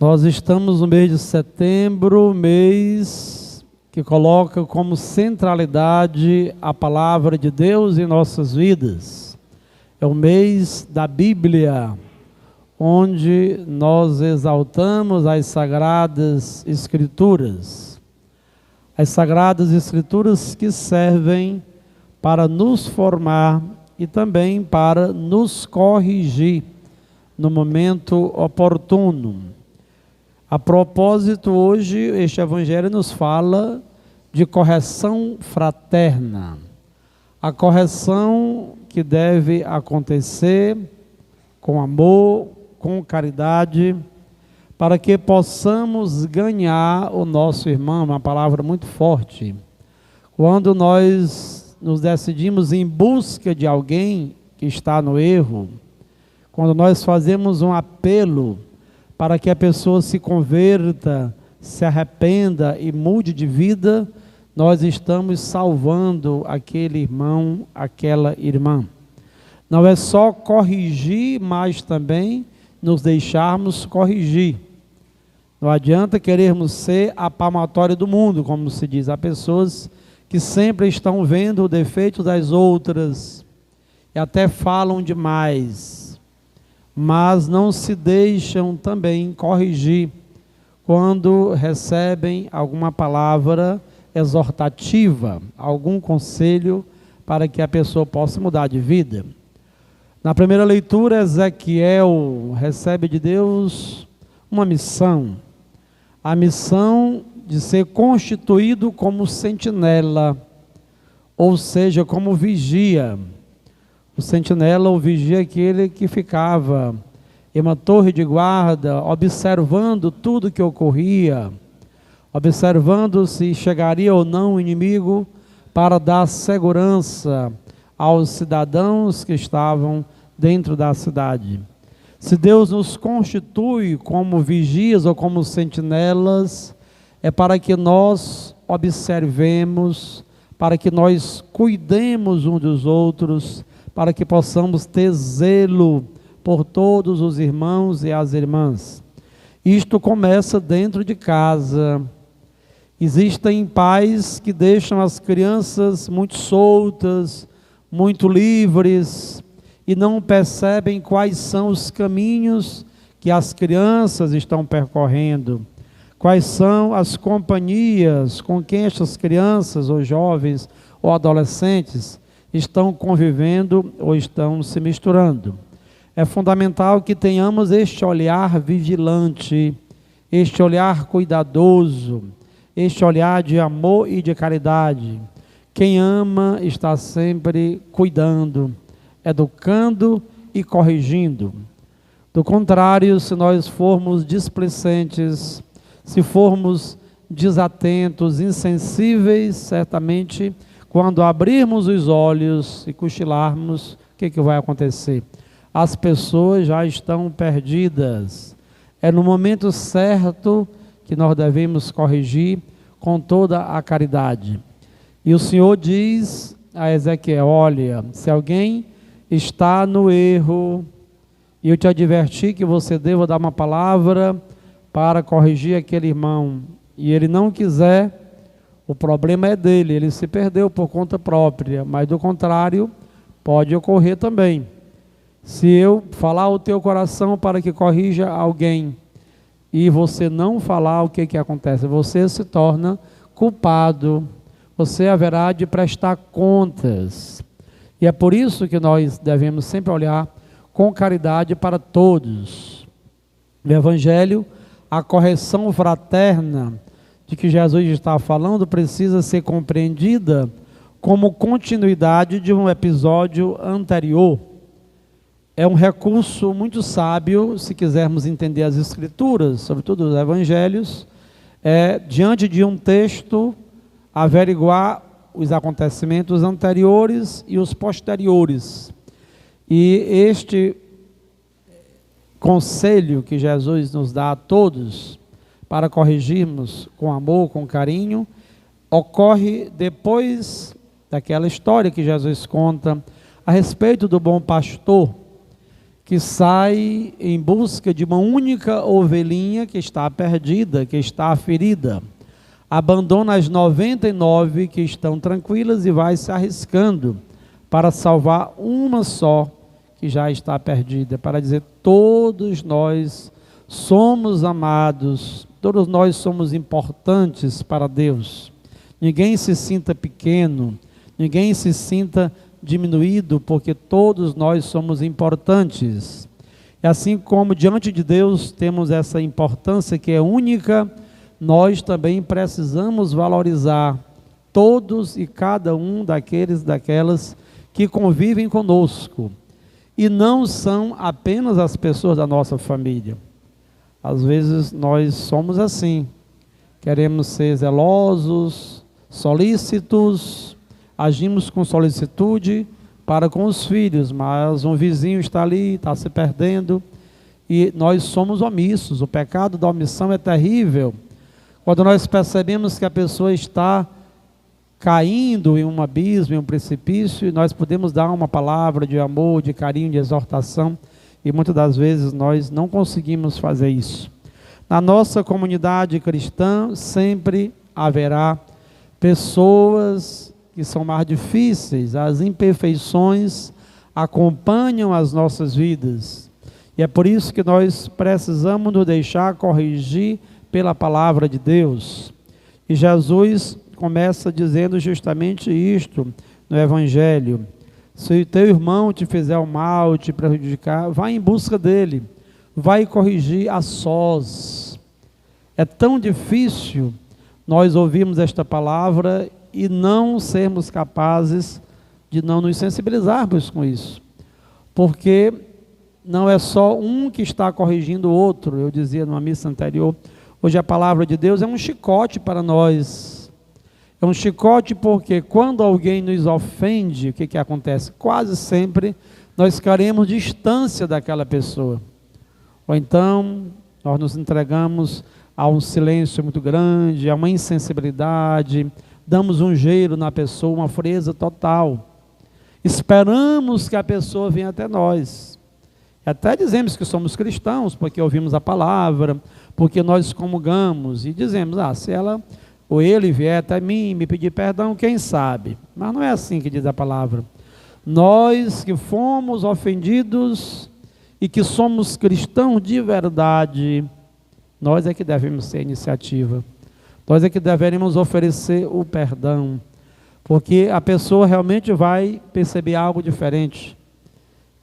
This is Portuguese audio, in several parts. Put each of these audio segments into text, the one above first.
Nós estamos no mês de setembro, mês que coloca como centralidade a palavra de Deus em nossas vidas. É o mês da Bíblia, onde nós exaltamos as Sagradas Escrituras. As Sagradas Escrituras que servem para nos formar e também para nos corrigir no momento oportuno. A propósito, hoje este Evangelho nos fala de correção fraterna. A correção que deve acontecer com amor, com caridade, para que possamos ganhar o nosso irmão, uma palavra muito forte. Quando nós nos decidimos em busca de alguém que está no erro, quando nós fazemos um apelo para que a pessoa se converta, se arrependa e mude de vida, nós estamos salvando aquele irmão, aquela irmã. Não é só corrigir, mas também nos deixarmos corrigir. Não adianta querermos ser a palmatória do mundo, como se diz. Há pessoas que sempre estão vendo o defeito das outras e até falam demais, mas não se deixam também corrigir quando recebem alguma palavra exortativa, algum conselho para que a pessoa possa mudar de vida. Na primeira leitura, Ezequiel recebe de Deus uma missão, a missão de ser constituído como sentinela, ou seja, como vigia. O sentinela ou vigia é aquele que ficava em uma torre de guarda, observando tudo que ocorria, observando se chegaria ou não o inimigo, para dar segurança aos cidadãos que estavam dentro da cidade. Se Deus nos constitui como vigias ou como sentinelas, é para que nós observemos, para que nós cuidemos uns dos outros, para que possamos ter zelo por todos os irmãos e as irmãs. Isto começa dentro de casa. Existem pais que deixam as crianças muito soltas, muito livres, e não percebem quais são os caminhos que as crianças estão percorrendo, quais são as companhias com quem estas crianças, ou jovens, ou adolescentes, estão convivendo ou estão se misturando. É fundamental que tenhamos este olhar vigilante, este olhar cuidadoso, este olhar de amor e de caridade. Quem ama está sempre cuidando, educando e corrigindo. Do contrário, se nós formos displicentes, se formos desatentos, insensíveis, certamente, quando abrirmos os olhos e cochilarmos, o que vai acontecer? As pessoas já estão perdidas. É no momento certo que nós devemos corrigir com toda a caridade. E o Senhor diz a Ezequiel: olha, se alguém está no erro, e eu te adverti que você deva dar uma palavra para corrigir aquele irmão, e ele não quiser, o problema é dele, ele se perdeu por conta própria, mas do contrário, pode ocorrer também. Se eu falar ao teu coração para que corrija alguém, e você não falar, o que acontece? Você se torna culpado, você haverá de prestar contas. E é por isso que nós devemos sempre olhar com caridade para todos. No Evangelho, a correção fraterna de que Jesus está falando precisa ser compreendida como continuidade de um episódio anterior. É um recurso muito sábio, se quisermos entender as Escrituras, sobretudo os Evangelhos, diante de um texto, averiguar os acontecimentos anteriores e os posteriores. E este conselho que Jesus nos dá a todos, para corrigirmos com amor, com carinho, ocorre depois daquela história que Jesus conta a respeito do bom pastor, que sai em busca de uma única ovelhinha que está perdida, que está ferida. Abandona as 99 que estão tranquilas e vai se arriscando para salvar uma só que já está perdida, para dizer: todos nós somos amados, todos nós somos importantes para Deus. Ninguém se sinta pequeno, ninguém se sinta diminuído, porque todos nós somos importantes. E assim como diante de Deus temos essa importância que é única, nós também precisamos valorizar todos e cada um daquelas que convivem conosco, e não são apenas as pessoas da nossa família. Às vezes nós somos assim, queremos ser zelosos, solícitos, agimos com solicitude para com os filhos, mas um vizinho está ali, está se perdendo, e nós somos omissos. O pecado da omissão é terrível. Quando nós percebemos que a pessoa está caindo em um abismo, em um precipício, nós podemos dar uma palavra de amor, de carinho, de exortação, e muitas das vezes nós não conseguimos fazer isso. Na nossa comunidade cristã sempre haverá pessoas que são mais difíceis, as imperfeições acompanham as nossas vidas, e é por isso que nós precisamos nos deixar corrigir pela palavra de Deus. E Jesus começa dizendo justamente isto no Evangelho: se o teu irmão te fizer o mal, te prejudicar, vai em busca dele, vai corrigir a sós. É tão difícil nós ouvirmos esta palavra e não sermos capazes de não nos sensibilizarmos com isso, porque não é só um que está corrigindo o outro. Eu dizia numa missa anterior, hoje a palavra de Deus é um chicote para nós. É um chicote porque quando alguém nos ofende, o que acontece? Quase sempre nós queremos distância daquela pessoa, ou então nós nos entregamos a um silêncio muito grande, a uma insensibilidade, damos um gelo na pessoa, uma frieza total, esperamos que a pessoa venha até nós, até dizemos que somos cristãos, porque ouvimos a palavra, porque nós comungamos, e dizemos: se ela ou ele vier até mim, me pedir perdão, quem sabe? Mas não é assim que diz a palavra. Nós que fomos ofendidos e que somos cristãos de verdade, nós é que devemos ter iniciativa, nós é que deveremos oferecer o perdão, porque a pessoa realmente vai perceber algo diferente.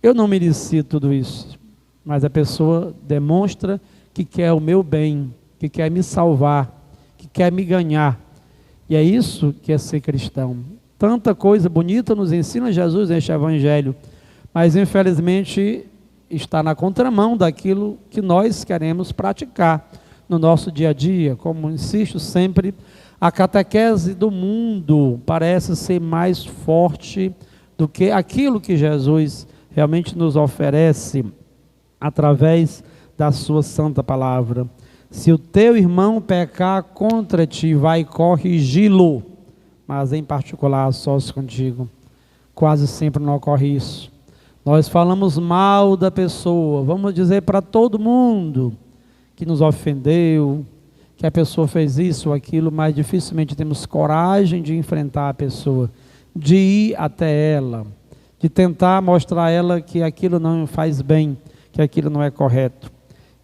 Eu não mereci tudo isso, mas a pessoa demonstra que quer o meu bem, que quer me salvar, que quer me ganhar, e é isso que é ser cristão. Tanta coisa bonita nos ensina Jesus neste Evangelho, mas infelizmente está na contramão daquilo que nós queremos praticar no nosso dia a dia. Como insisto sempre, a catequese do mundo parece ser mais forte do que aquilo que Jesus realmente nos oferece através da sua santa palavra. Se o teu irmão pecar contra ti, vai corrigi-lo, mas em particular sós contigo. Quase sempre não ocorre isso. Nós falamos mal da pessoa, vamos dizer para todo mundo que nos ofendeu, que a pessoa fez isso ou aquilo, mas dificilmente temos coragem de enfrentar a pessoa, de ir até ela, de tentar mostrar a ela que aquilo não faz bem, que aquilo não é correto.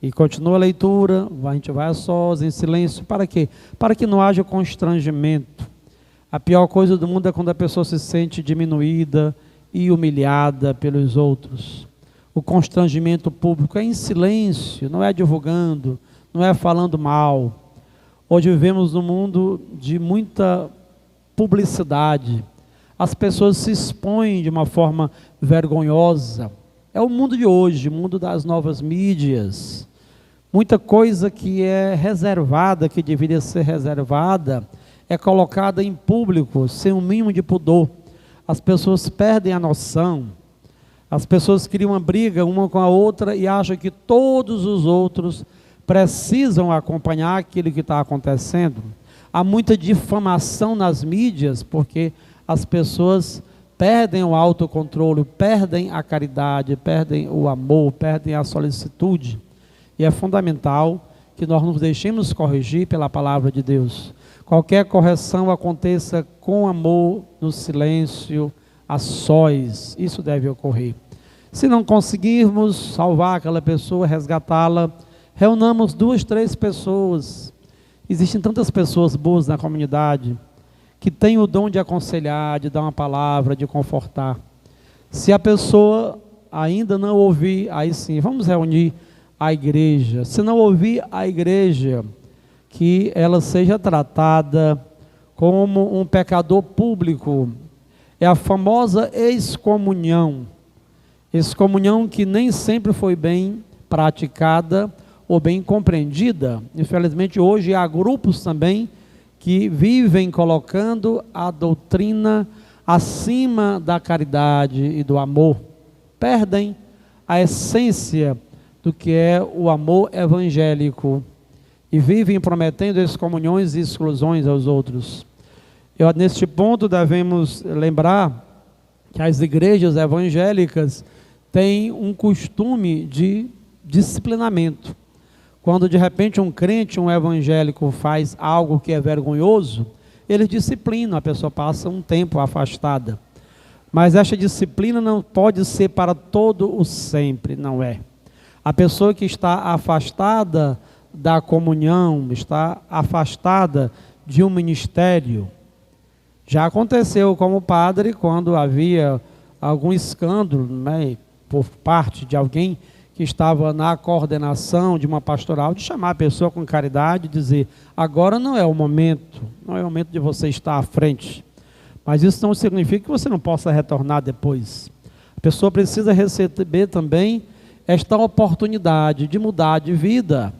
E continua a leitura, a gente vai a sós, em silêncio, para quê? Para que não haja constrangimento. A pior coisa do mundo é quando a pessoa se sente diminuída e humilhada pelos outros. O constrangimento público é em silêncio, não é divulgando, não é falando mal. Hoje vivemos num mundo de muita publicidade. As pessoas se expõem de uma forma vergonhosa. É o mundo de hoje, o mundo das novas mídias. Muita coisa que é reservada, que deveria ser reservada, é colocada em público, sem um mínimo de pudor. As pessoas perdem a noção. As pessoas criam uma briga uma com a outra e acham que todos os outros precisam acompanhar aquilo que está acontecendo. Há muita difamação nas mídias, porque as pessoas perdem o autocontrole, perdem a caridade, perdem o amor, perdem a solicitude. E é fundamental que nós nos deixemos corrigir pela palavra de Deus. Qualquer correção aconteça com amor, no silêncio, a sós. Isso deve ocorrer. Se não conseguirmos salvar aquela pessoa, resgatá-la, reunamos 2, 3 pessoas. Existem tantas pessoas boas na comunidade que têm o dom de aconselhar, de dar uma palavra, de confortar. Se a pessoa ainda não ouvir, aí sim, vamos reunir a igreja. Se não ouvir a igreja, que ela seja tratada como um pecador público. É a famosa excomunhão. Excomunhão que nem sempre foi bem praticada ou bem compreendida. Infelizmente hoje há grupos também que vivem colocando a doutrina acima da caridade e do amor. Perdem a essência do que é o amor evangélico e vivem prometendo excomunhões e exclusões aos outros. Neste ponto devemos lembrar que as igrejas evangélicas têm um costume de disciplinamento. Quando de repente um crente, um evangélico faz algo que é vergonhoso, eles disciplinam, a pessoa passa um tempo afastada. Mas esta disciplina não pode ser para todo o sempre, não é. A pessoa que está afastada da comunhão, está afastada de um ministério. Já aconteceu como padre, quando havia algum escândalo, né, por parte de alguém que estava na coordenação de uma pastoral, de chamar a pessoa com caridade e dizer: agora não é o momento de você estar à frente. Mas isso não significa que você não possa retornar depois. A pessoa precisa receber também esta oportunidade de mudar de vida,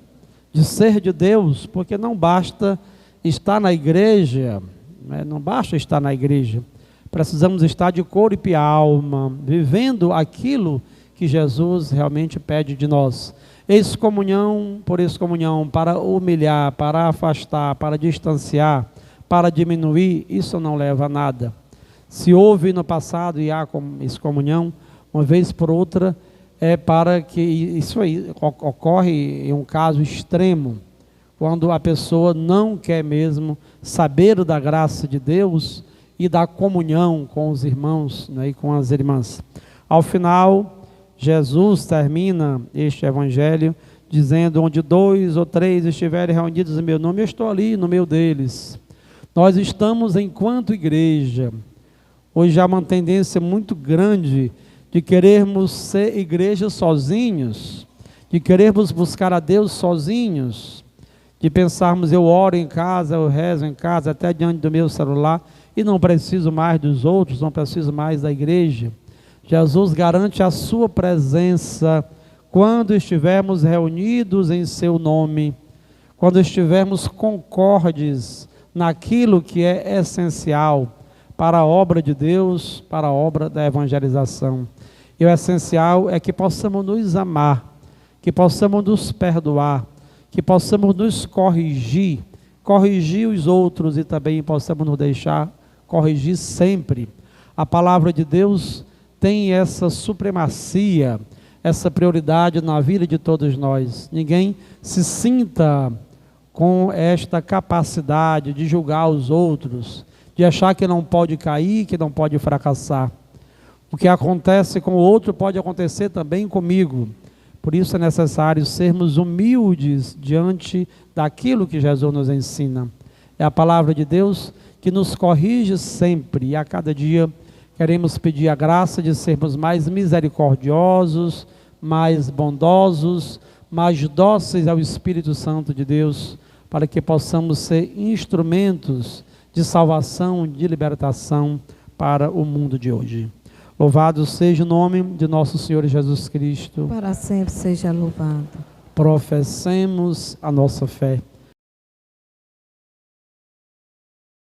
de ser de Deus, porque não basta estar na igreja, né? Não basta estar na igreja, precisamos estar de corpo e alma, vivendo aquilo que Jesus realmente pede de nós. Excomunhão por excomunhão, para humilhar, para afastar, para distanciar, para diminuir, isso não leva a nada. Se houve no passado e há excomunhão, uma vez por outra, é para que isso aí ocorre em um caso extremo, quando a pessoa não quer mesmo saber da graça de Deus e da comunhão com os irmãos, né, e com as irmãs. Ao final, Jesus termina este evangelho dizendo: onde 2 ou 3 estiverem reunidos em meu nome, eu estou ali no meio deles. Nós estamos, enquanto igreja, hoje há uma tendência muito grande de querermos ser igreja sozinhos, de querermos buscar a Deus sozinhos, de pensarmos: eu oro em casa, eu rezo em casa, até diante do meu celular, e não preciso mais dos outros, não preciso mais da igreja. Jesus garante a sua presença quando estivermos reunidos em seu nome, quando estivermos concordes naquilo que é essencial para a obra de Deus, para a obra da evangelização. E o essencial é que possamos nos amar, que possamos nos perdoar, que possamos nos corrigir os outros e também possamos nos deixar corrigir sempre. A palavra de Deus tem essa supremacia, essa prioridade na vida de todos nós. Ninguém se sinta com esta capacidade de julgar os outros, de achar que não pode cair, que não pode fracassar. O que acontece com o outro pode acontecer também comigo. Por isso é necessário sermos humildes diante daquilo que Jesus nos ensina. É a palavra de Deus que nos corrige sempre, e a cada dia queremos pedir a graça de sermos mais misericordiosos, mais bondosos, mais dóceis ao Espírito Santo de Deus, para que possamos ser instrumentos de salvação, de libertação para o mundo de hoje. Louvado seja o nome de nosso Senhor Jesus Cristo. Para sempre seja louvado. Professemos a nossa fé.